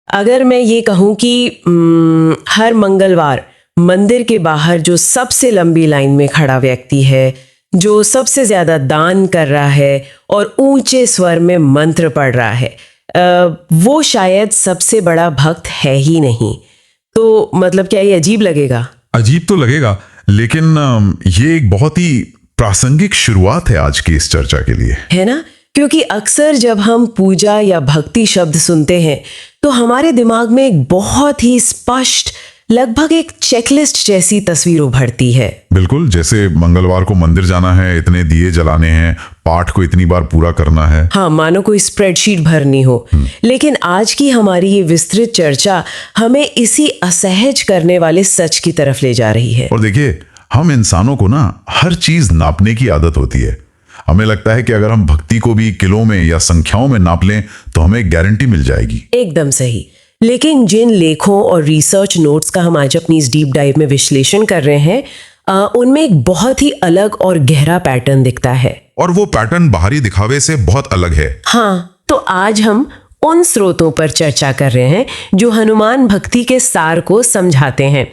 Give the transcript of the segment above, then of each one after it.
अगर मैं ये कहूँ कि हर मंगलवार मंदिर के बाहर जो सबसे लंबी लाइन में खड़ा व्यक्ति है, जो सबसे ज्यादा दान कर रहा है और ऊंचे स्वर में मंत्र पढ़ रहा है, वो शायद सबसे बड़ा भक्त है ही नहीं। तो मतलब क्या ये अजीब लगेगा? अजीब तो लगेगा, लेकिन ये एक बहुत ही प्रासंगिक शुरुआत है आज की इस चर्चा के लिए, है ना? क्योंकि अक्सर जब हम पूजा या भक्ति शब्द सुनते हैं तो हमारे दिमाग में एक बहुत ही स्पष्ट, लगभग एक चेकलिस्ट जैसी तस्वीर उभरती है। बिल्कुल, जैसे मंगलवार को मंदिर जाना है, इतने दिए जलाने हैं, पाठ को इतनी बार पूरा करना है। हाँ, मानो कोई स्प्रेडशीट भरनी हो। लेकिन आज की हमारी ये विस्तृत चर्चा हमें इसी असहज करने वाले सच की तरफ ले जा रही है। और देखिए, हम इंसानों को ना हर चीज नापने की आदत होती है। हमें लगता है कि अगर हम भक्ति को भी किलो में या संख्याओं में नाप लें तो हमें गारंटी मिल जाएगी। एकदम सही। लेकिन जिन लेखों और रिसर्च नोट्स का हम आज अपनी इस डीप डाइव में विश्लेषण कर रहे हैं, उनमें एक बहुत ही अलग और गहरा पैटर्न दिखता है। और वो पैटर्न बाहरी दिखावे से बहुत अलग है। हाँ, तो आज हम उन स्रोतों पर चर्चा कर रहे हैं जो हनुमान भक्ति के सार को समझाते हैं।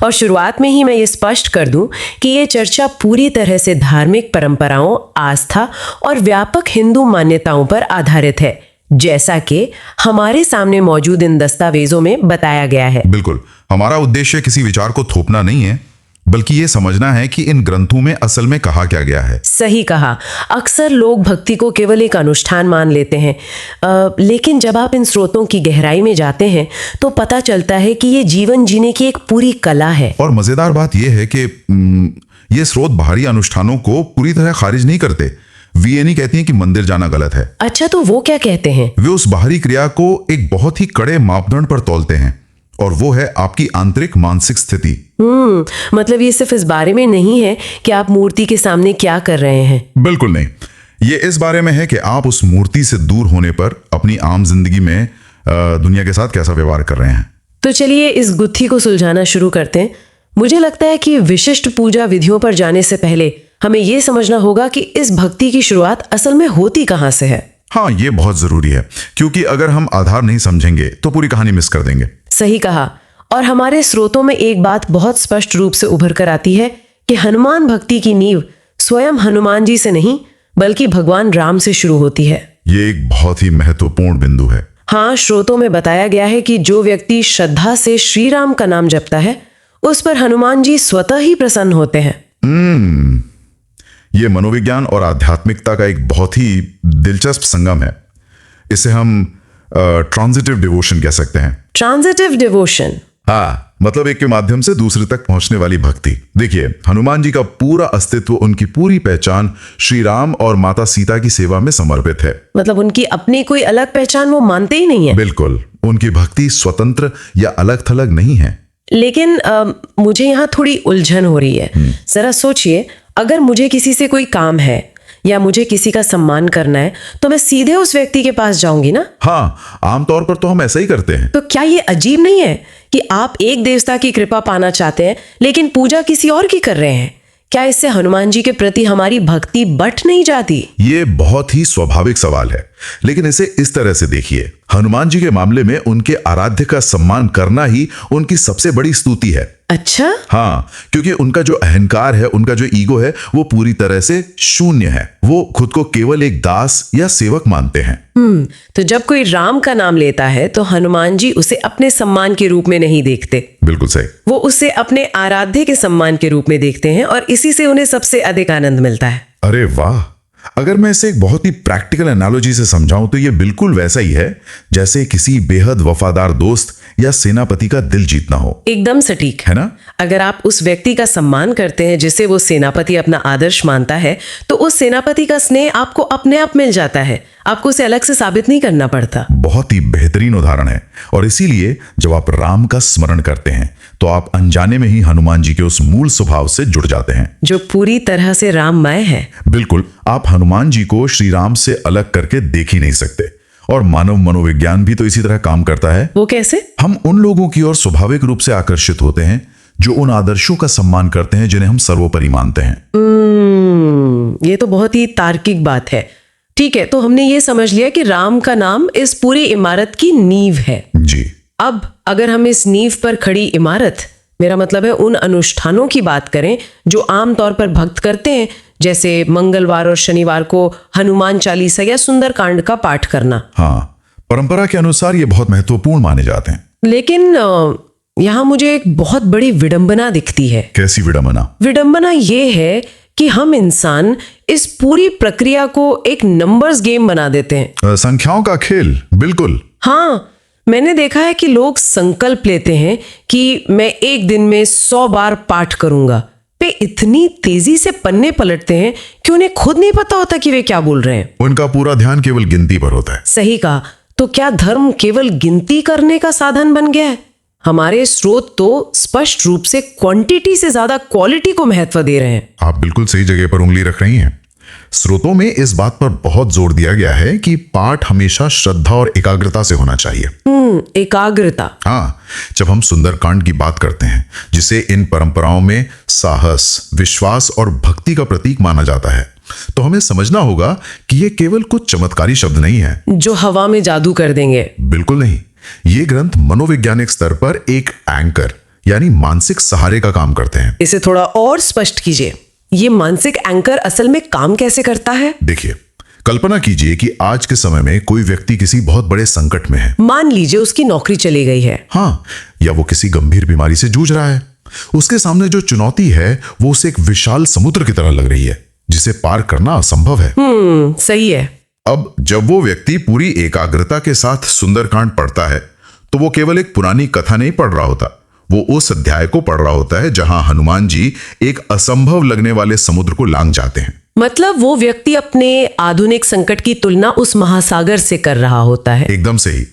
और शुरुआत में ही मैं ये स्पष्ट कर दूं कि ये चर्चा पूरी तरह से धार्मिक परंपराओं, आस्था और व्यापक हिंदू मान्यताओं पर आधारित है, जैसा कि हमारे सामने मौजूद इन दस्तावेजों में बताया गया है। बिल्कुल, हमारा उद्देश्य किसी विचार को थोपना नहीं है, बल्कि ये समझना है कि इन ग्रंथों में असल में कहा क्या गया है। सही कहा। अक्सर लोग भक्ति को केवल एक अनुष्ठान मान लेते हैं, लेकिन जब आप इन स्रोतों की गहराई में जाते हैं तो पता चलता है कि ये जीवन जीने की एक पूरी कला है। और मजेदार बात यह है कि ये स्रोत बाहरी अनुष्ठानों को पूरी तरह खारिज नहीं करते। वे ये नहीं कहती हैं कि मंदिर जाना गलत है। अच्छा, तो वो क्या कहते हैं? वे उस बाहरी क्रिया को एक बहुत ही कड़े मापदंड पर तौलते हैं, और वो है आपकी आंतरिक मानसिक स्थिति। मतलब ये सिर्फ इस बारे में नहीं है कि आप मूर्ति के सामने क्या कर रहे हैं। बिल्कुल नहीं, ये इस बारे में है कि आप उस मूर्ति से दूर होने पर अपनी आम जिंदगी में दुनिया के साथ कैसा व्यवहार कर रहे हैं। तो चलिए इस गुत्थी को सुलझाना शुरू करते हैं। मुझे लगता है कि विशिष्ट पूजा विधियों पर जाने से पहले हमें यह समझना होगा कि इस भक्ति की शुरुआत असल में होती कहां से है। हाँ, ये बहुत जरूरी है, क्योंकि अगर हम आधार नहीं समझेंगे तो पूरी कहानी मिस कर देंगे। सही कहा। और हमारे स्रोतों में एक बात बहुत स्पष्ट रूप से उभर कर आती है कि हनुमान भक्ति की नींव स्वयं हनुमान जी से नहीं, बल्कि भगवान राम से शुरू होती है। ये एक बहुत ही महत्वपूर्ण बिंदु है। हाँ, स्रोतों में बताया गया है कि जो व्यक्ति श्रद्धा से श्री राम का नाम जपता है, उस पर हनुमान जी स्वतः ही प्रसन्न होते हैं। ये मनोविज्ञान और आध्यात्मिकता का एक बहुत ही दिलचस्प संगम है। इसे हम ट्रांजिटिव डिवोशन कह सकते हैं। Transitive devotion? हाँ, मतलब एक के माध्यम से दूसरे तक पहुंचने वाली भक्ति। देखिए, हनुमान जी का पूरा अस्तित्व, उनकी पूरी पहचान श्री राम और माता सीता की सेवा में समर्पित है। मतलब उनकी अपनी कोई अलग पहचान वो मानते ही नहीं है। बिल्कुल, उनकी भक्ति स्वतंत्र या अलग थलग नहीं है। लेकिन मुझे यहाँ थोड़ी उलझन हो रही है। जरा सोचिए, अगर मुझे किसी से कोई काम है या मुझे किसी का सम्मान करना है तो मैं सीधे उस व्यक्ति के पास जाऊंगी ना? हाँ, आमतौर पर तो हम ऐसा ही करते हैं। तो क्या ये अजीब नहीं है कि आप एक देवता की कृपा पाना चाहते हैं लेकिन पूजा किसी और की कर रहे हैं? क्या इससे हनुमान जी के प्रति हमारी भक्ति बट नहीं जाती? ये बहुत ही स्वाभाविक सवाल है, लेकिन इसे इस तरह से देखिए। हनुमान जी के मामले में उनके आराध्य का सम्मान करना ही उनकी सबसे बड़ी स्तुति है। अच्छा? हाँ, क्योंकि उनका जो अहंकार है, उनका जो ईगो है, वो पूरी तरह से शून्य है। वो खुद को केवल एक दास या सेवक मानते हैं। तो जब कोई राम का नाम लेता है तो हनुमान जी उसे अपने सम्मान के रूप में नहीं देखते। बिल्कुल सही। वो उसे अपने आराध्य के सम्मान के रूप में देखते हैं और इसी से उन्हें सबसे अधिक आनंद मिलता है। अरे वाह! अगर मैं इसे एक बहुत ही प्रैक्टिकल एनालॉजी से समझाऊं तो ये बिल्कुल वैसा ही है जैसे किसी बेहद वफादार दोस्त या सेनापति का दिल जीतना हो। एकदम सटीक है ना? अगर आप उस व्यक्ति का सम्मान करते हैं जिसे वो सेनापति अपना आदर्श मानता है, तो उस सेनापति का स्नेह आपको अपने आप मिल जाता है। आपको उसे अलग से साबित नहीं करना पड़ता। बहुत ही बेहतरीन उदाहरण है। और इसीलिए जब आप राम का स्मरण करते हैं तो आप अनजाने में ही हनुमान जी के उस मूल स्वभाव से जुड़ जाते हैं जो पूरी तरह से राममय है। बिल्कुल, आप हनुमान जी को श्री राम से अलग करके देख ही नहीं सकते। और मानव मनोविज्ञान भी तो इसी तरह काम करता है। वो कैसे? हम उन लोगों की ओर स्वाभाविक रूप से आकर्षित होते हैं जो उन आदर्शों का सम्मान करते हैं जिन्हें हम सर्वोपरि मानते हैं। ये तो बहुत ही तार्किक बात है। ठीक है, तो हमने ये समझ लिया कि राम का नाम इस पूरी इमारत की नींव है। जी, अब अगर हम इस नींव पर खड़ी इमारत, मेरा मतलब है उन अनुष्ठानों की बात करें जो आमतौर पर भक्त करते हैं, जैसे मंगलवार और शनिवार को हनुमान चालीसा या सुंदरकांड का पाठ करना। हाँ, परंपरा के अनुसार ये बहुत महत्वपूर्ण माने जाते हैं। लेकिन यहाँ मुझे एक बहुत बड़ी विडंबना दिखती है। कैसी विडंबना? विडंबना ये है कि हम इंसान इस पूरी प्रक्रिया को एक नंबर्स गेम बना देते हैं। संख्याओं का खेल, बिल्कुल। हाँ, मैंने देखा है कि लोग संकल्प लेते हैं कि मैं एक दिन में 100 बार पाठ करूंगा, पे इतनी तेजी से पन्ने पलटते हैं कि उन्हें खुद नहीं पता होता कि वे क्या बोल रहे हैं। उनका पूरा ध्यान केवल गिनती पर होता है। सही कहा। तो क्या धर्म केवल गिनती करने का साधन बन गया है? हमारे स्रोत तो स्पष्ट रूप से क्वांटिटी से ज्यादा क्वालिटी को महत्व दे रहे हैं। आप बिल्कुल सही जगह पर उंगली रख रही हैं। स्रोतों में इस बात पर बहुत जोर दिया गया है कि पाठ हमेशा श्रद्धा और एकाग्रता से होना चाहिए। एकाग्रता। हाँ, जब हम सुंदरकांड की बात करते हैं, जिसे इन परंपराओं में साहस, विश्वास और भक्ति का प्रतीक माना जाता है, तो हमें समझना होगा कि ये केवल कुछ चमत्कारी शब्द नहीं है जो हवा में जादू कर देंगे। बिल्कुल नहीं। ये ग्रंथ मनोवैज्ञानिक स्तर पर एक एंकर यानी मानसिक सहारे का काम करते हैं। इसे थोड़ा और स्पष्ट कीजिए। ये मानसिक एंकर असल में काम कैसे करता है? देखिए, कल्पना कीजिए कि आज के समय में कोई व्यक्ति किसी बहुत बड़े संकट में है। मान लीजिए उसकी नौकरी चली गई है। हाँ, या वो किसी गंभीर बीमारी से जूझ रहा है। उसके सामने जो चुनौती है वो उसे एक विशाल समुद्र की तरह लग रही है, जिसे पार करना असंभव है। सही है। अब जब वो व्यक्ति पूरी एकाग्रता के साथ सुंदरकांड पढ़ता है, तो वो केवल एक पुरानी कथा नहीं पढ़ रहा होता, वो उस अध्याय को पढ़ रहा होता है जहां हनुमान जी एक असंभव लगने वाले समुद्र को लांघ जाते हैं। मतलब वो व्यक्ति अपने आधुनिक संकट की तुलना उस महासागर से कर रहा होता है। एकदम सही।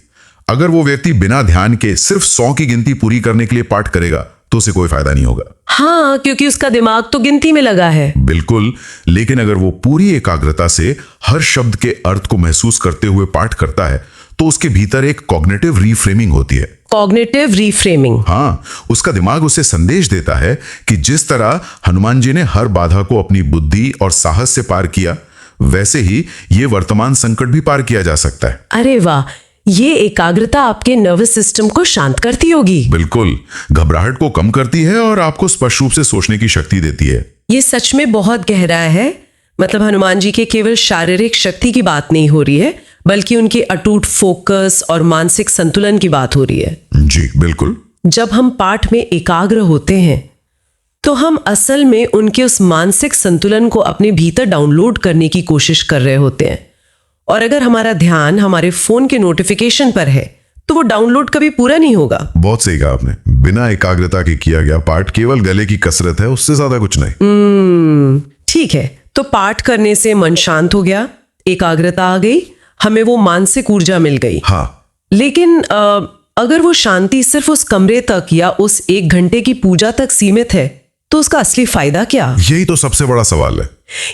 अगर वो व्यक्ति बिना ध्यान के सिर्फ 100 की गिनती पूरी करने के लिए पाठ करेगा तो उसे कोई फायदा नहीं होगा। हाँ, क्योंकि उसका दिमाग तो गिनती में लगा है। बिल्कुल। लेकिन अगर वो पूरी एकाग्रता से हर शब्द के अर्थ को महसूस करते हुए पाठ करता है, तो उसके भीतर एक कॉग्निटिव रीफ्रेमिंग होती है। Cognitive reframing. हाँ, उसका दिमाग उसे संदेश देता है कि जिस तरह हनुमान जी ने हर बाधा को अपनी बुद्धि और साहस से पार किया, वैसे ही ये वर्तमान संकट भी पार किया जा सकता है। अरे वाह, ये एकाग्रता आपके नर्वस सिस्टम को शांत करती होगी। बिल्कुल, घबराहट को कम करती है और आपको स्पष्ट रूप से सोचने की शक्ति देती है। ये सच में बहुत गहरा है। मतलब हनुमान जी के केवल शारीरिक शक्ति की बात नहीं हो रही है, बल्कि उनके अटूट फोकस और मानसिक संतुलन की बात हो रही है। जी बिल्कुल। जब हम पाठ में एकाग्र होते हैं तो हम असल में उनके उस मानसिक संतुलन को अपने भीतर डाउनलोड करने की कोशिश कर रहे होते हैं। और अगर हमारा ध्यान हमारे फोन के नोटिफिकेशन पर है तो वो डाउनलोड कभी पूरा नहीं होगा। बहुत सही कहा आपने। बिना एकाग्रता के किया गया पाठ केवल गले की कसरत है, उससे ज्यादा कुछ नहीं। ठीक है, तो पाठ करने से मन शांत हो गया, एकाग्रता आ गई, हमें वो मानसिक ऊर्जा मिल गई। हाँ, लेकिन अगर वो शांति सिर्फ उस कमरे तक या उस 1 घंटे की पूजा तक सीमित है, तो उसका असली फायदा क्या? यही तो सबसे बड़ा सवाल है।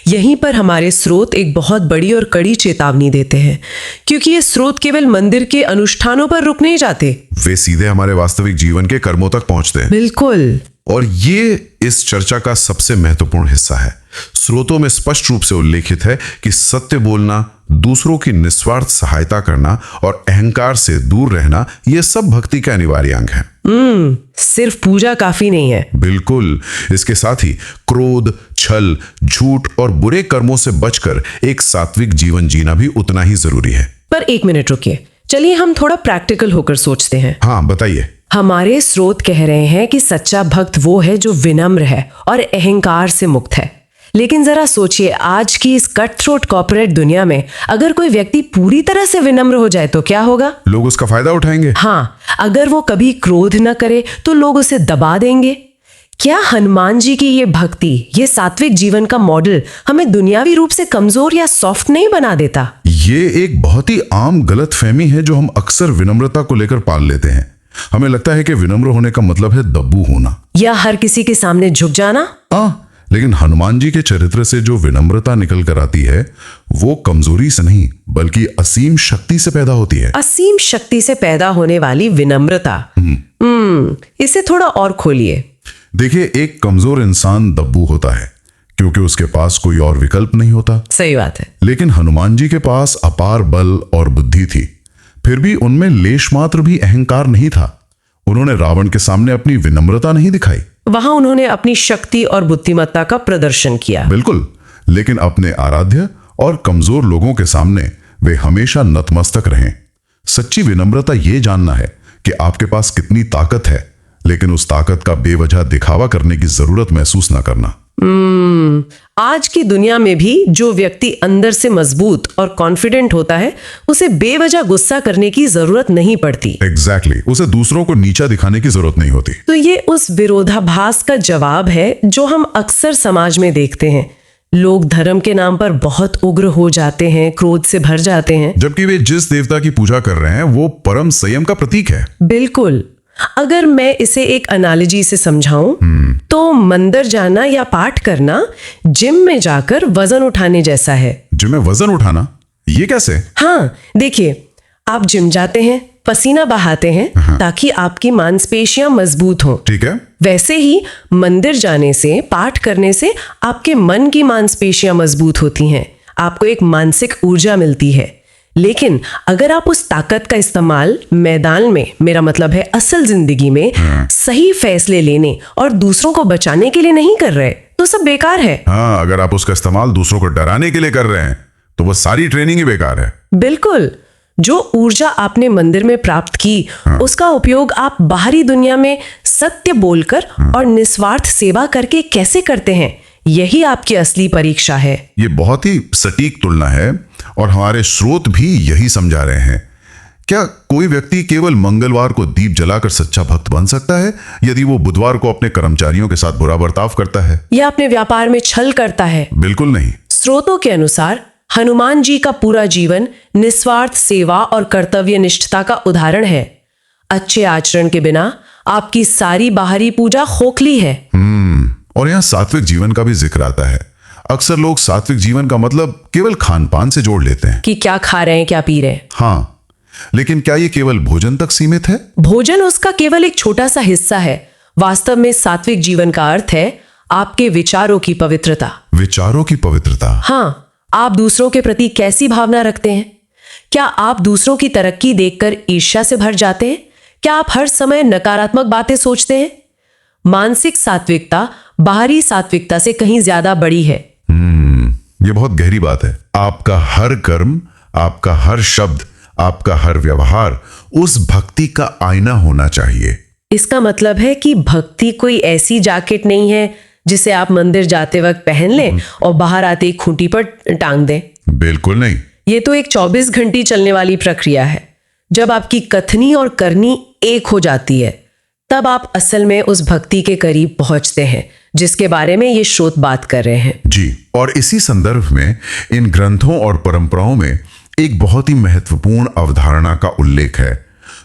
यहीं पर हमारे स्रोत एक बहुत बड़ी और कड़ी चेतावनी देते हैं, क्योंकि ये स्रोत केवल मंदिर के अनुष्ठानों पर रुक नहीं जाते, वे सीधे हमारे वास्तविक जीवन के कर्मों तक पहुंचते हैं। बिल्कुल। और ये इस चर्चा का सबसे महत्वपूर्ण हिस्सा है। स्रोतों में स्पष्ट रूप से उल्लेखित है कि सत्य बोलना, दूसरों की निस्वार्थ सहायता करना और अहंकार से दूर रहना, ये सब भक्ति के अनिवार्य अंग हैं। सिर्फ पूजा काफी नहीं है। बिल्कुल, इसके साथ ही क्रोध, छल, झूठ और बुरे कर्मों से बचकर एक सात्विक जीवन जीना भी उतना ही जरूरी है। पर 1 मिनट रुकिए, चलिए हम थोड़ा प्रैक्टिकल होकर सोचते हैं। हाँ, बताइए। हमारे स्रोत कह रहे हैं कि सच्चा भक्त वो है जो विनम्र है और अहंकार से मुक्त है। लेकिन जरा सोचिए, आज की इस कट थ्रोट कॉर्पोरेट दुनिया में अगर कोई व्यक्ति पूरी तरह से विनम्र हो जाए तो क्या होगा? लोग उसका फायदा उठाएंगे। हाँ, अगर वो कभी क्रोध न करे तो लोग उसे दबा देंगे। क्या हनुमान जी की ये भक्ति, ये सात्विक जीवन का मॉडल हमें दुनियावी रूप से कमजोर या सॉफ्ट नहीं बना देता? ये एक बहुत ही आम गलतफहमी है जो हम अक्सर विनम्रता को लेकर पाल लेते हैं। हमें लगता है कि विनम्र होने का मतलब है दब्बू होना या हर किसी के सामने झुक जाना। लेकिन हनुमान जी के चरित्र से जो विनम्रता निकल कर आती है, वो कमजोरी से नहीं बल्कि असीम शक्ति से पैदा होती है। असीम शक्ति से पैदा होने वाली विनम्रता। इसे थोड़ा और खोलिए। देखिए, एक कमजोर इंसान दब्बू होता है क्योंकि उसके पास कोई और विकल्प नहीं होता। सही बात है। लेकिन हनुमान जी के पास अपार बल और बुद्धि थी। फिर भी उनमें लेश मात्र भी अहंकार नहीं था। उन्होंने रावण के सामने अपनी विनम्रता नहीं दिखाई। वहां उन्होंने अपनी शक्ति और बुद्धिमत्ता का प्रदर्शन किया। बिल्कुल, लेकिन अपने आराध्य और कमजोर लोगों के सामने वे हमेशा नतमस्तक रहें। सच्ची विनम्रता ये जानना है कि आपके पास कितनी ताकत है, लेकिन उस ताकत का बेवजह दिखावा करने की जरूरत महसूस न करना। आज की दुनिया में भी जो व्यक्ति अंदर से मजबूत और कॉन्फिडेंट होता है, उसे बेवजह गुस्सा करने की जरूरत नहीं पड़ती। एग्जैक्टली, उसे दूसरों को नीचा दिखाने की जरूरत नहीं होती। तो ये उस विरोधाभास का जवाब है जो हम अक्सर समाज में देखते हैं। लोग धर्म के नाम पर बहुत उग्र हो जाते हैं, क्रोध से भर जाते हैं, जबकि वे जिस देवता की पूजा कर रहे हैं वो परम संयम का प्रतीक है। बिल्कुल। अगर मैं इसे एक एनालॉजी से समझाऊं तो मंदिर जाना या पाठ करना जिम में जाकर वजन उठाने जैसा है। जिम में वजन उठाना, ये कैसे? हाँ, देखिए, आप जिम जाते हैं, पसीना बहाते हैं ताकि आपकी मांसपेशियां मजबूत हों। ठीक है। वैसे ही मंदिर जाने से, पाठ करने से आपके मन की मांसपेशियां मजबूत होती हैं, आपको एक मानसिक ऊर्जा मिलती है। लेकिन अगर आप उस ताकत का इस्तेमाल मैदान में, मेरा मतलब है असल जिंदगी में, सही फैसले लेने और दूसरों को बचाने के लिए नहीं कर रहे, तो सब बेकार है। हाँ, अगर आप उसका इस्तेमाल दूसरों को डराने के लिए कर रहे हैं तो वो सारी ट्रेनिंग ही बेकार है। बिल्कुल। जो ऊर्जा आपने मंदिर में प्राप्त की, उसका उपयोग आप बाहरी दुनिया में सत्य बोलकर और निस्वार्थ सेवा करके कैसे करते हैं, यही आपकी असली परीक्षा है। ये बहुत ही सटीक तुलना है और हमारे स्रोत भी यही समझा रहे हैं। क्या कोई व्यक्ति केवल मंगलवार को दीप जलाकर सच्चा भक्त बन सकता है यदि वो बुधवार को अपने कर्मचारियों के साथ बुरा बर्ताव करता है या अपने व्यापार में छल करता है? बिल्कुल नहीं। स्रोतों के अनुसार हनुमान जी का पूरा जीवन निस्वार्थ सेवा और कर्तव्य निष्ठता का उदाहरण है। अच्छे आचरण के बिना आपकी सारी बाहरी पूजा खोखली है। और यहाँ सात्विक जीवन का भी जिक्र आता है। अक्सर लोग सात्विक जीवन का मतलब केवल खान पान से जोड़ लेते हैं कि क्या खा रहे हैं, क्या पी रहे हैं। हाँ, लेकिन क्या ये केवल भोजन तक सीमित है? भोजन उसका केवल एक छोटा सा हिस्सा है। वास्तव में सात्विक जीवन का अर्थ है आपके विचारों की पवित्रता। विचारों की पवित्रता? हाँ, आप दूसरों के प्रति कैसी भावना रखते हैं? क्या आप दूसरों की तरक्की देखकर ईर्ष्या से भर जाते हैं? क्या आप हर समय नकारात्मक बातें सोचते हैं? मानसिक सात्विकता बाहरी सात्विकता से कहीं ज्यादा बड़ी है। ये बहुत गहरी बात है। आपका हर कर्म, आपका हर शब्द, आपका हर व्यवहार उस भक्ति का आईना होना चाहिए। इसका मतलब है कि भक्ति कोई ऐसी जैकेट नहीं है जिसे आप मंदिर जाते वक्त पहन लें और बाहर आते ही खूंटी पर टांग दें। बिल्कुल नहीं। ये तो एक 24 घंटे चलने वाली प्रक्रिया है। जब आपकी कथनी और करनी एक हो जाती है, तब आप असल में उस भक्ति के करीब पहुंचते हैं जिसके बारे में ये स्रोत बात कर रहे हैं। जी, और इसी संदर्भ में इन ग्रंथों और परंपराओं में एक बहुत ही महत्वपूर्ण अवधारणा का उल्लेख है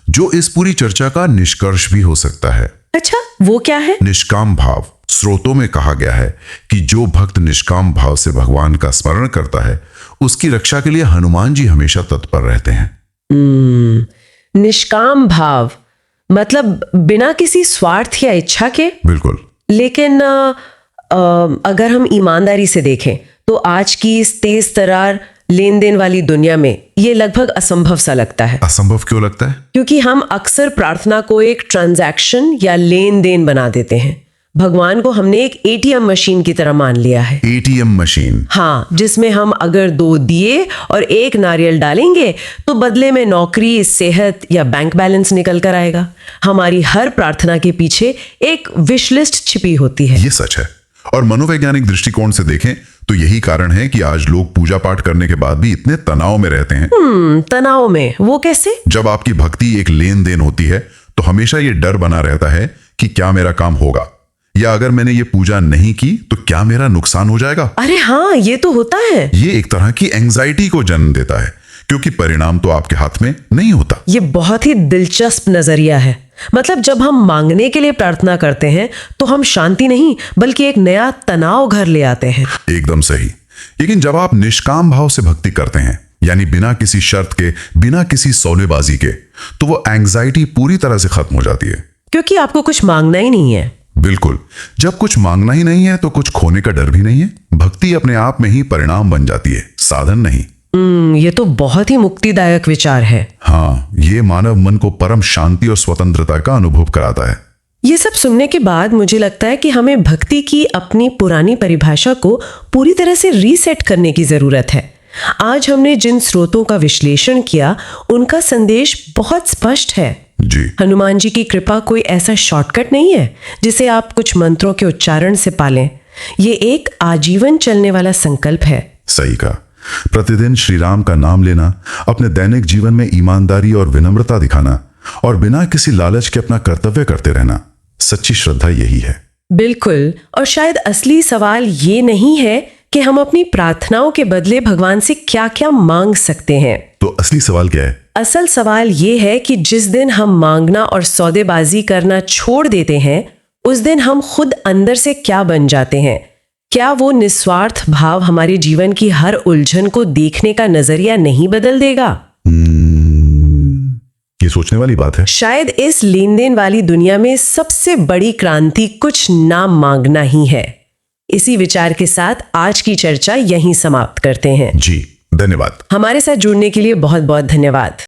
जो इस पूरी चर्चा का निष्कर्ष भी हो सकता है। अच्छा, वो क्या है? निष्काम भाव। स्रोतों में कहा गया है कि जो भक्त निष्काम भाव से भगवान का स्मरण करता है, उसकी रक्षा के लिए हनुमान जी हमेशा तत्पर रहते हैं। निष्काम भाव मतलब बिना किसी स्वार्थ या इच्छा के? बिल्कुल। लेकिन अगर हम ईमानदारी से देखें तो आज की इस तेज तरार लेन देन वाली दुनिया में ये लगभग असंभव सा लगता है। असंभव क्यों लगता है? क्योंकि हम अक्सर प्रार्थना को एक ट्रांजैक्शन या लेन देन बना देते हैं। भगवान को हमने एक एटीएम मशीन की तरह मान लिया है। ATM machine? हाँ, जिसमें हम अगर 2 दिए और 1 नारियल डालेंगे तो बदले में नौकरी, सेहत या बैंक बैलेंस निकल कर आएगा। हमारी हर प्रार्थना के पीछे एक विश लिस्ट छिपी होती है। ये सच है। और मनोवैज्ञानिक दृष्टिकोण से देखें तो यही कारण है कि आज लोग पूजा पाठ करने के बाद भी इतने तनाव में रहते हैं। तनाव में? वो कैसे? जब आपकी भक्ति एक लेन देन होती है तो हमेशा ये डर बना रहता है कि क्या मेरा काम होगा, या अगर मैंने ये पूजा नहीं की तो क्या मेरा नुकसान हो जाएगा। अरे हाँ, ये तो होता है। ये एक तरह की एंजाइटी को जन्म देता है क्योंकि परिणाम तो आपके हाथ में नहीं होता। ये बहुत ही दिलचस्प नजरिया है। मतलब जब हम मांगने के लिए प्रार्थना करते हैं तो हम शांति नहीं बल्कि एक नया तनाव घर ले आते हैं। एकदम सही। लेकिन जब आप निष्काम भाव से भक्ति करते हैं, यानी बिना किसी शर्त के, बिना किसी सौलेबाजी के, तो वो एंजाइटी पूरी तरह से खत्म हो जाती है। क्योंकि आपको कुछ मांगना ही नहीं है। बिल्कुल। जब कुछ मांगना ही नहीं है तो कुछ खोने का डर भी नहीं है। भक्ति अपने आप में ही परिणाम बन जाती है, साधन नहीं। ये तो बहुत ही मुक्तिदायक विचार है। हाँ, ये मानव मन को परम शांति और स्वतंत्रता का अनुभव कराता है। ये सब सुनने के बाद मुझे लगता है कि हमें भक्ति की अपनी पुरानी परिभाषा को पूरी तरह से रीसेट करने की जरूरत है। आज हमने जिन स्रोतों का विश्लेषण किया उनका संदेश बहुत स्पष्ट है। जी। हनुमान जी की कृपा कोई ऐसा शॉर्टकट नहीं है जिसे आप कुछ मंत्रों के उच्चारण से पालें। ये एक आजीवन चलने वाला संकल्प है। सही कहा। प्रतिदिन श्री राम का नाम लेना, अपने दैनिक जीवन में ईमानदारी और विनम्रता दिखाना और बिना किसी लालच के अपना कर्तव्य करते रहना, सच्ची श्रद्धा यही है। बिल्कुल। और शायद असली सवाल ये नहीं है कि हम अपनी प्रार्थनाओं के बदले भगवान से क्या क्या मांग सकते हैं। तो असली सवाल क्या है? असल सवाल ये है कि जिस दिन हम मांगना और सौदेबाजी करना छोड़ देते हैं, उस दिन हम खुद अंदर से क्या बन जाते हैं। क्या वो निस्वार्थ भाव हमारे जीवन की हर उलझन को देखने का नजरिया नहीं बदल देगा? ये सोचने वाली बात है। शायद इस लेन देन वाली दुनिया में सबसे बड़ी क्रांति कुछ ना मांगना ही है। इसी विचार के साथ आज की चर्चा यहीं समाप्त करते हैं। जी, धन्यवाद। हमारे साथ जुड़ने के लिए बहुत बहुत धन्यवाद।